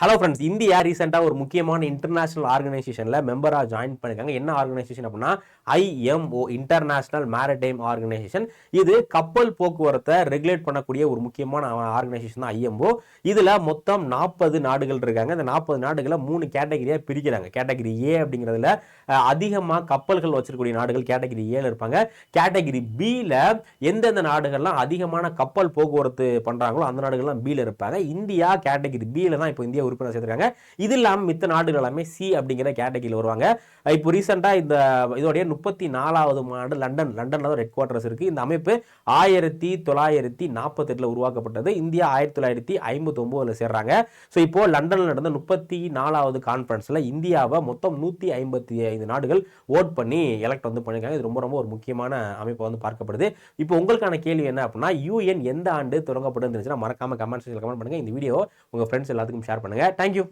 Hello friends, India ரீசெண்டாக ஒரு முக்கியமான இன்டர்நேஷனல் ஆர்கனைசேஷனில் மெம்பராக ஜாயின் பண்ணியிருக்காங்க. என்ன ஆர்கனைசேஷன் அப்படின்னா ஐஎம்ஓ, இன்டர்நேஷனல் மேரிடைம் ஆர்கனைசேஷன். இது கப்பல் போக்குவரத்தை ரெகுலேட் பண்ணக்கூடிய ஒரு முக்கியமான ஆர்கனைசேஷன் தான் ஐஎம்ஓ. இதில் மொத்தம் 40 நாடுகள் இருக்காங்க. இந்த 40 நாடுகளை 3 கேட்டகரியாக பிரிக்கிறாங்க. கேட்டகரி ஏ அப்படிங்கிறதுல அதிகமாக கப்பல்கள் வச்சிருக்கக்கூடிய நாடுகள் கேட்டகரி ஏல இருப்பாங்க. கேட்டகரி பியில் எந்தெந்த நாடுகள்லாம் அதிகமான கப்பல் போக்குவரத்து பண்ணுறாங்களோ அந்த நாடுகள்லாம் பியில் இருப்பாங்க. இந்தியா கேட்டகரி பியில் தான் இப்போ இந்தியா உறுப்பினர் சேர்த்திருக்காங்க. இது இல்லாமல் மித்த நாடுகள் எல்லாமே சி அப்படிங்கிற கேட்டகரியில் வருவாங்க. இப்போ ரீசெண்டாக இதோடைய 34வது மாநாடு லண்டன்ல தான் ஹெட் குவார்டர்ஸ் இருக்கு. இந்த அமைப்பு 1948 உருவாக்கப்பட்டது. இந்தியா 1959 சேர்றாங்க. ஸோ இப்போ லண்டன்ல நடந்த 34வது கான்ஃபரன்ஸ்ல இந்தியாவை மொத்தம் 155 நாடுகள் ஓட் பண்ணி எலக்ட் பண்ணிருக்காங்க. இது ரொம்ப ரொம்ப ஒரு முக்கியமான அமைப்பு பார்க்கப்படுது. இப்போ உங்களுக்கான கேள்வி என்ன அப்படின்னா, யூஎன் எந்த ஆண்டு தொடங்கப்படும் மறக்காம கமெண்ட் செக்ஷன்ல கமெண்ட் பண்ணுங்க. இந்த வீடியோ உங்க ஃப்ரெண்ட்ஸ் எல்லாத்துக்கும் ஷேர் பண்ணுங்க. தேங்க்யூ.